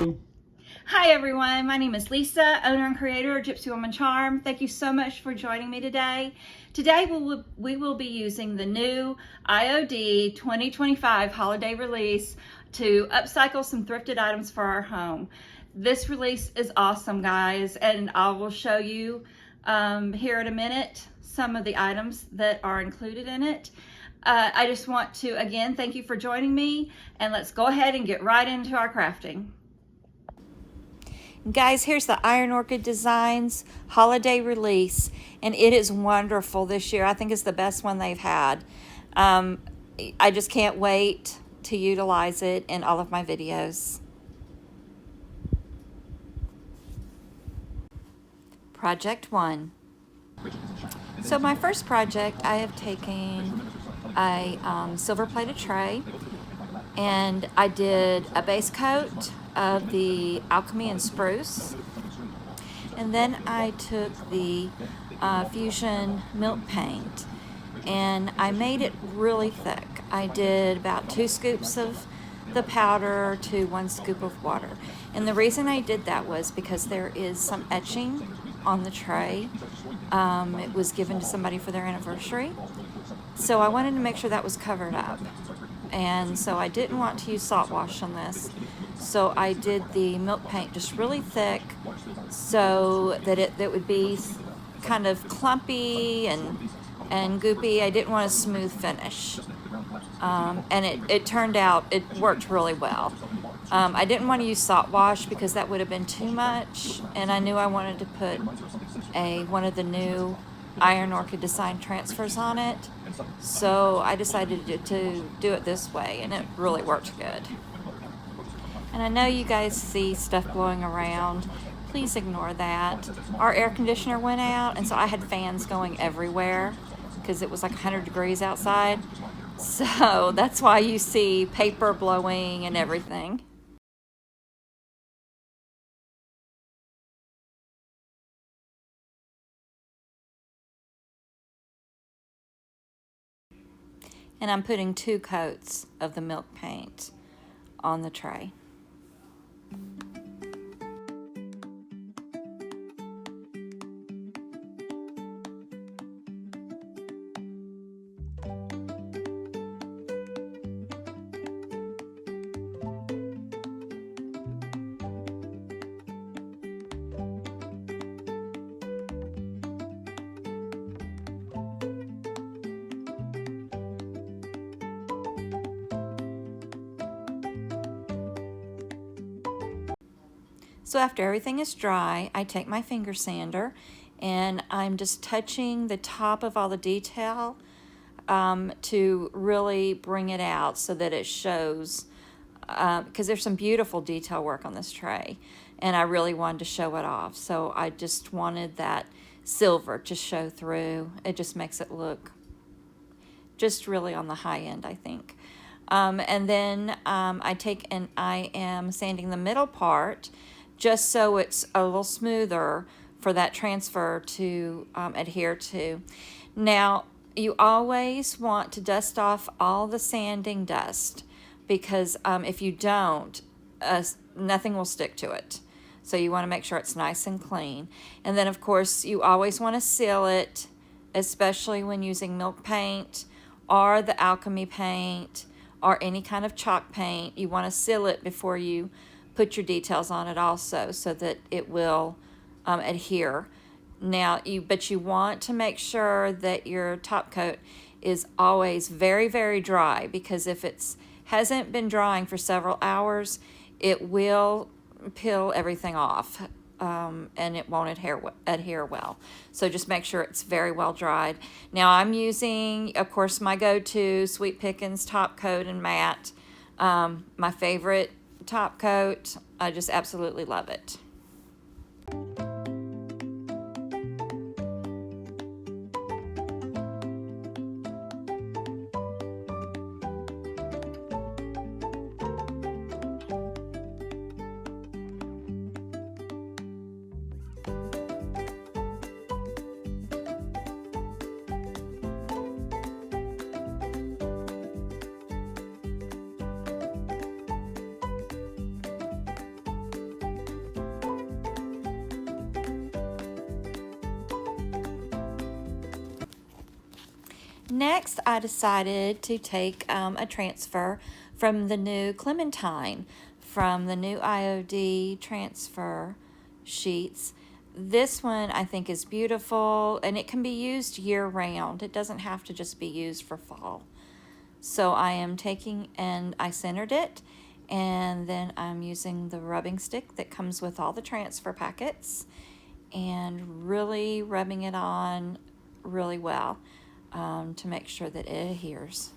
Hi everyone, my name is Lisa, owner and creator of Gypsy Woman Charm. Thank you so much for joining me today. Today we will be using the new IOD 2025 holiday release to upcycle some thrifted items for our home. This release is awesome, guys, and I will show you here in a minute some of the items that are included in it. I just want to again thank you for joining me, and let's go ahead and get right into our crafting. Guys, here's the Iron Orchid Designs holiday release, and it is wonderful this year. I think it's the best one they've had. I just can't wait to utilize it in all of my videos. Project 1. So my first project, I have taken a silver-plated tray, and I did a base coat of the Alchemy and Spruce, and then I took the Fusion milk paint and I made it really thick. I did about 2 scoops of the powder to 1 scoop of water, and the reason I did that was because there is some etching on the tray. It was given to somebody for their anniversary, so I wanted to make sure that was covered up. And so I didn't want to use salt wash on this. So I did the milk paint just really thick so that it would be kind of clumpy and goopy. I didn't want a smooth finish. And it turned out, it worked really well. I didn't want to use salt wash because that would have been too much. And I knew I wanted to put one of the new Iron Orchid design transfers on it. So I decided to do it this way, and it really worked good. And I know you guys see stuff blowing around. Please ignore that. Our air conditioner went out, and so I had fans going everywhere because it was like 100 degrees outside. So that's why you see paper blowing and everything. And I'm putting 2 coats of the milk paint on the tray. So after everything is dry, I take my finger sander and I'm just touching the top of all the detail to really bring it out so that it shows, because there's some beautiful detail work on this tray and I really wanted to show it off. So I just wanted that silver to show through. It just makes it look just really on the high end, I think. And then I take and I am sanding the middle part just so it's a little smoother for that transfer to adhere to. Now, you always want to dust off all the sanding dust because if you don't, nothing will stick to it. So you want to make sure it's nice and clean. And then, of course, you always want to seal it, especially when using milk paint or the Alchemy paint or any kind of chalk paint. You want to seal it before you put your details on it also so that it will adhere. Now, but you want to make sure that your top coat is always very, very dry, because if it hasn't been drying for several hours, it will peel everything off and it won't adhere well. So just make sure it's very well dried. Now I'm using, of course, my go-to Sweet Pickins top coat and matte. My favorite top coat. I just absolutely love it. Next, I decided to take a transfer from the new Clementine, from the new IOD transfer sheets. This one I think is beautiful, and it can be used year round. It doesn't have to just be used for fall. So I am taking, and I centered it, and then I'm using the rubbing stick that comes with all the transfer packets and really rubbing it on really well to make sure that it adheres.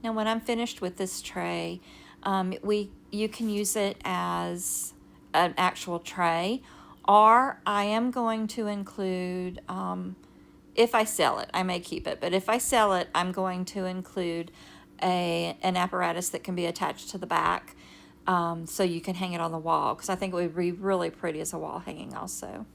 Now when I'm finished with this tray, you can use it as an actual tray, or I am going to include, if I sell it, I may keep it, but if I sell it, I'm going to include an apparatus that can be attached to the back, so you can hang it on the wall, because I think it would be really pretty as a wall hanging also.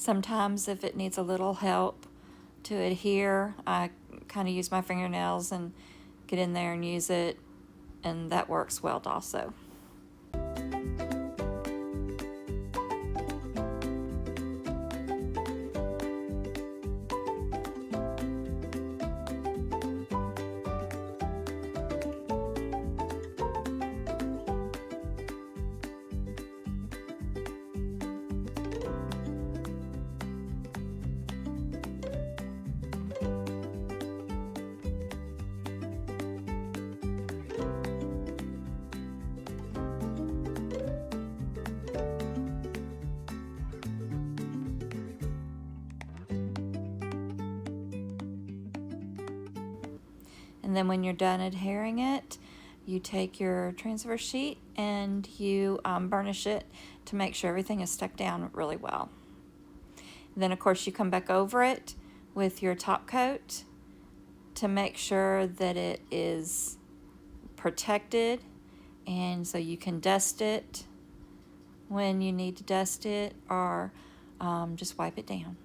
Sometimes if it needs a little help to adhere, I kind of use my fingernails and get in there and use it, and that works well also. And then when you're done adhering it, you take your transfer sheet and you burnish it to make sure everything is stuck down really well. And then of course you come back over it with your top coat to make sure that it is protected, and so you can dust it when you need to dust it, or just wipe it down.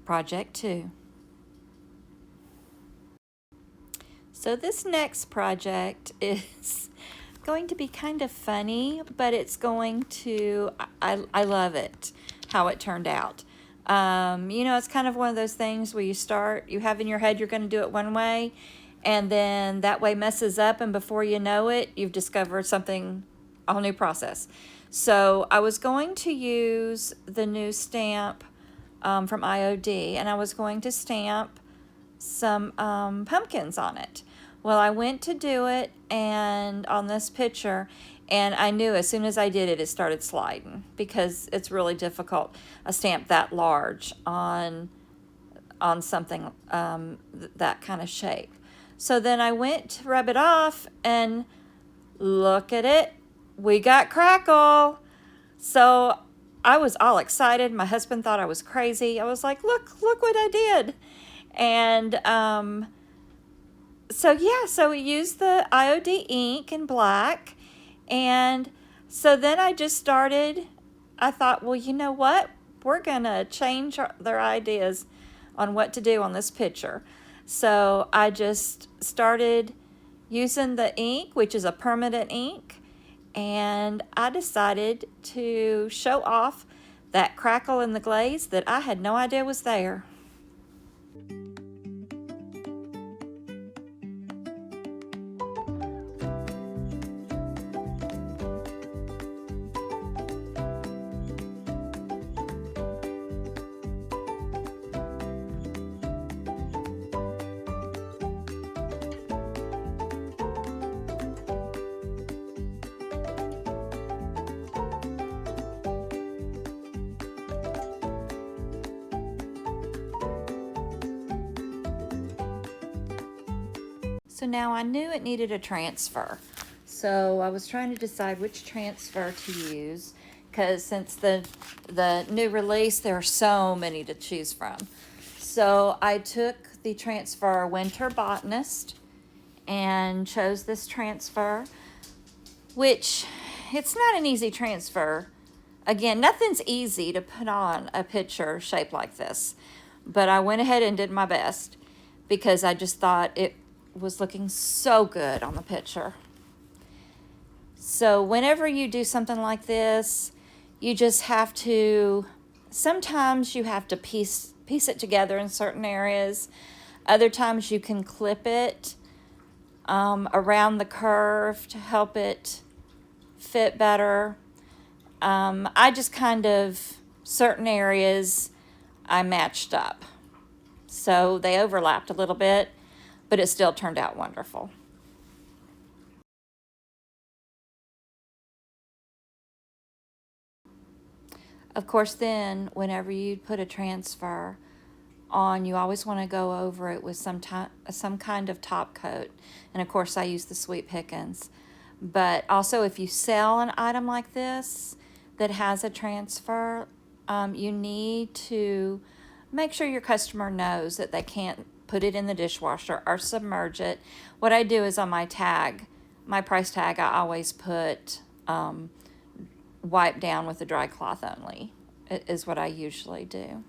Project 2. So this next project is going to be kind of funny, but it's going to, I love it, how it turned out. You know, it's kind of one of those things where you have in your head you're going to do it one way, and then that way messes up, and before you know it, you've discovered something, a whole new process. So I was going to use the new stamp from IOD, and I was going to stamp some pumpkins on it. Well, I went to do it, and on this picture, and I knew as soon as I did it, it started sliding, because it's really difficult, a stamp that large on something that kind of shape. So then I went to rub it off, and look at it, we got crackle. So I was all excited. My husband thought I was crazy. I was like, look what I did. And so we used the IOD ink in black. And so then I just started, I thought, well, you know what? We're going to change their ideas on what to do on this picture. So I just started using the ink, which is a permanent ink, and I decided to show off that crackle in the glaze that I had no idea was there. So now I knew it needed a transfer. So I was trying to decide which transfer to use, because since the new release, there are so many to choose from. So I took the transfer Winter Botanist and chose this transfer, which it's not an easy transfer. Again, nothing's easy to put on a picture shaped like this, but I went ahead and did my best because I just thought it was looking so good on the picture. So whenever you do something like this, you just have to, sometimes you have to piece it together in certain areas. Other times you can clip it around the curve to help it fit better. I just kind of, certain areas I matched up. So they overlapped a little bit, but it still turned out wonderful. Of course, then whenever you put a transfer on, you always want to go over it with some kind of top coat. And of course, I use the Sweet Pickins. But also, if you sell an item like this that has a transfer, you need to make sure your customer knows that they can't put it in the dishwasher or submerge it. What I do is on my tag, my price tag, I always put wipe down with a dry cloth only, is what I usually do.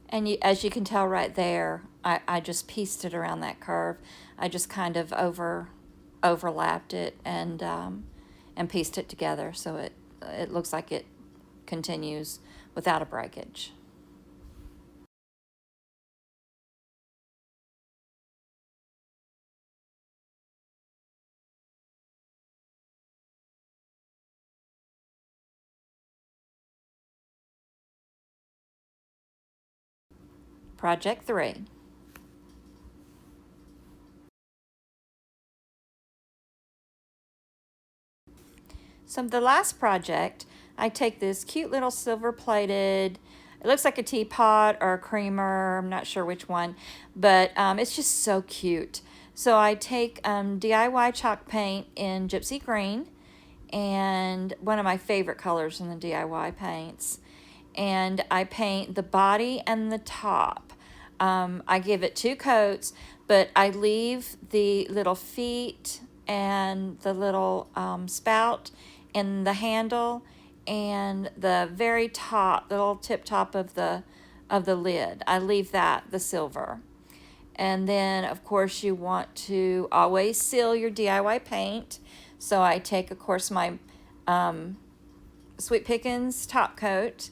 And as you can tell right there, I just pieced it around that curve. I just kind of overlapped it and pieced it together so it looks like it continues without a breakage. Project 3. So the last project, I take this cute little silver plated, it looks like a teapot or a creamer, I'm not sure which one, but it's just so cute. So I take DIY chalk paint in Gypsy Green, and one of my favorite colors in the DIY paints. And I paint the body and the top. I give it 2 coats, but I leave the little feet and the little spout in the handle and the very top, the little tip top of the lid. I leave that the silver. And then, of course, you want to always seal your DIY paint. So I take, of course, my Sweet Pickins top coat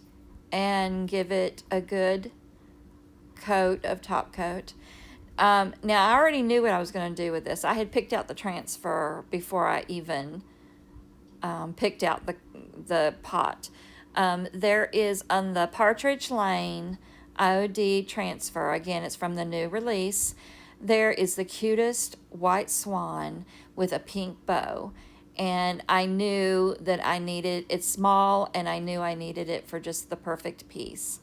and give it a good coat of top coat. Now, I already knew what I was going to do with this. I had picked out the transfer before I even picked out the pot. There is on the Partridge Lane IOD transfer. Again, it's from the new release. There is the cutest white swan with a pink bow. And I knew that I needed, it's small, and I knew I needed it for just the perfect piece.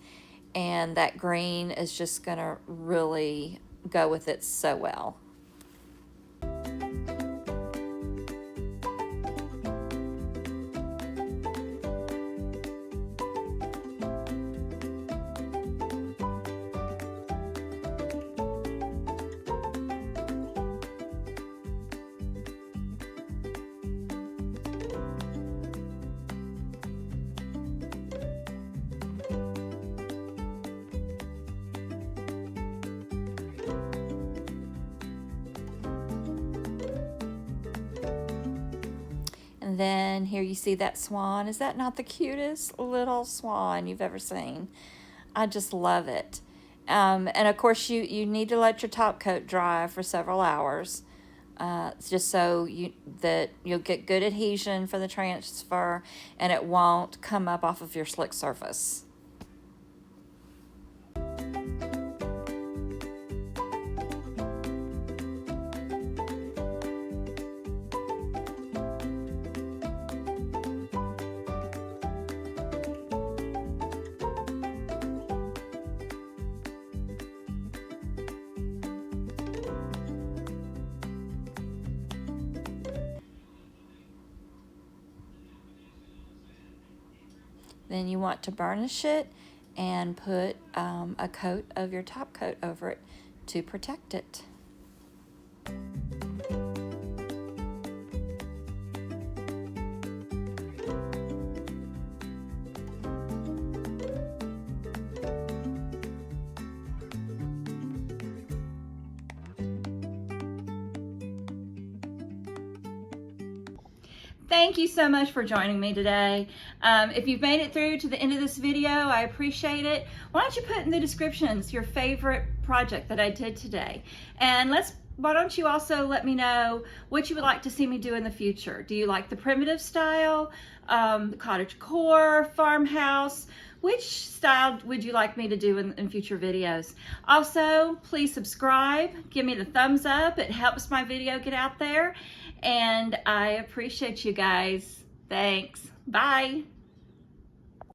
And that green is just going to really go with it so well. And then here you see that swan. Is that not the cutest little swan you've ever seen? I just love it. And of course you need to let your top coat dry for several hours, just so that you'll get good adhesion for the transfer and it won't come up off of your slick surface. then you want to burnish it and put a coat of your top coat over it to protect it. Thank you so much for joining me today. If you've made it through to the end of this video, I appreciate it. Why don't you put in the descriptions your favorite project that I did today? And why don't you also let me know what you would like to see me do in the future? Do you like the primitive style, the cottage core, farmhouse? Which style would you like me to do in future videos? Also, please subscribe, give me the thumbs up. It helps my video get out there. And I appreciate you guys. Thanks. Bye.